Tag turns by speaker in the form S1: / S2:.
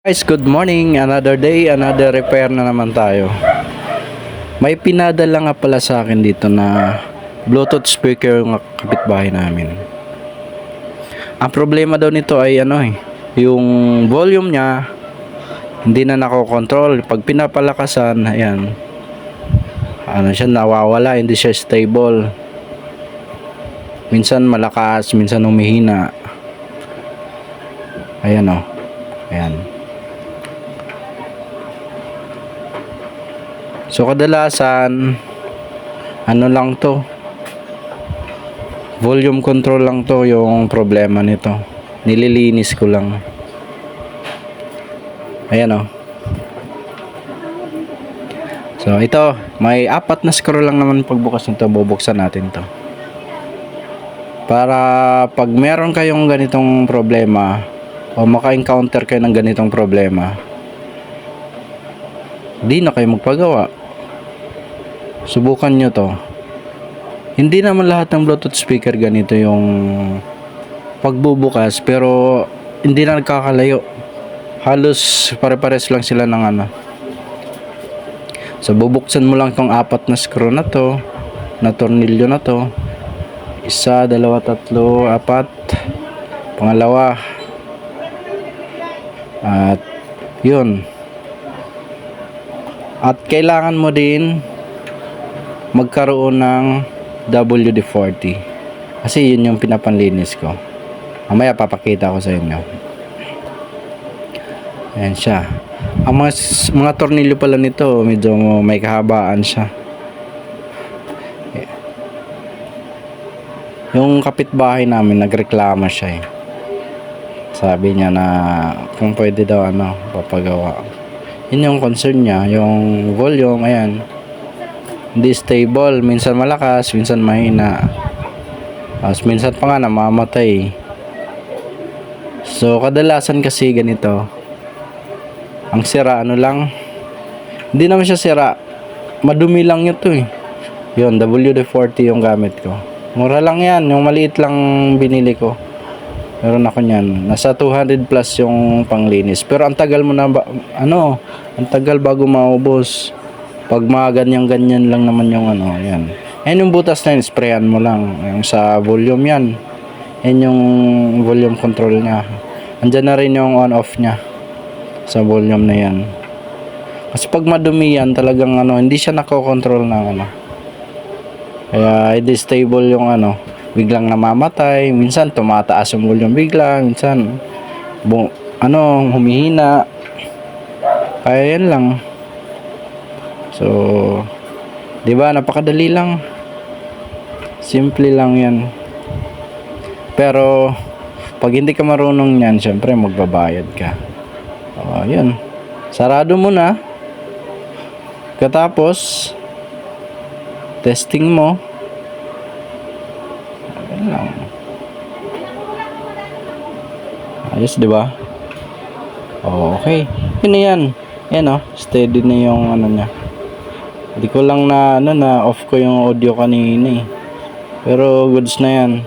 S1: Guys, good morning. Another day, another repair na naman tayo. May pinadala nga pala sa akin dito na Bluetooth speaker ng kapitbahay namin. Ang problema daw nito ay yung volume niya hindi na nakokontrol. Pag pinapalakasan, ayan, siya nawawala, hindi siya stable. Minsan malakas, minsan humihina. Ayan o. Ayan. So kadalasan lang to, volume control lang to yung problema nito. Nililinis ko lang. Ayan o. So ito, may 4 na screw lang naman pagbukas nito. Bubuksan natin to para pag meron kayong ganitong problema o maka-encounter kayo ng ganitong problema, di na kayo magpagawa. Subukan nyo to. Hindi naman lahat ng Bluetooth speaker ganito yung pagbubukas, pero hindi na nagkakalayo. Halos pare-pares lang sila ng So bubuksan mo lang tong 4 na screw na to, na tornilyo na to. 1, 2, 3, 4. Pangalawa. At yun. At kailangan mo din magkaroon ng WD-40 kasi yun yung pinapanlinis ko. Mamaya papakita ko sa inyo. Ayan siya. Ang mga tornilyo pala nito medyo may kahabaan siya. Yung kapitbahay namin nagreklamo siya Sabi niya na kung pwede daw papagawa. Yun yung concern niya, yung volume. Ayan, hindi stable, minsan malakas, minsan mahina, minsan pa nga namamatay. So kadalasan kasi ganito, ang sira lang, hindi naman siya sira, madumi lang ito yun, WD-40 yung gamit ko. Mura lang yan, yung maliit lang binili ko. Meron ako nyan, nasa 200 plus yung panglinis, pero ang tagal mo na ang tagal bago maubos. Pag mga ganyan lang naman yung yan. Yan yung butas na yun, sprayan mo lang. Yung sa volume yan. Yan yung volume control niya. Andyan na rin yung on-off niya sa volume na yan. Kasi pag madumi yan, talagang hindi siya nakokontrol ng Kaya hindi stable yung biglang namamatay. Minsan tumataas yung volume bigla. Minsan humihina. Kaya yan lang. So, 'di ba, napakadali lang. Simple lang 'yan. Pero pag hindi ka marunong niyan, syempre magbabayad ka. 'Yun. Sarado mo na. Katapos testing mo. Ayun lang. Ayos, 'di ba? Okay. Yun na 'yan. Yan steady na yung niya. Hindi ko lang na off ko yung audio kanina Pero goods na yan.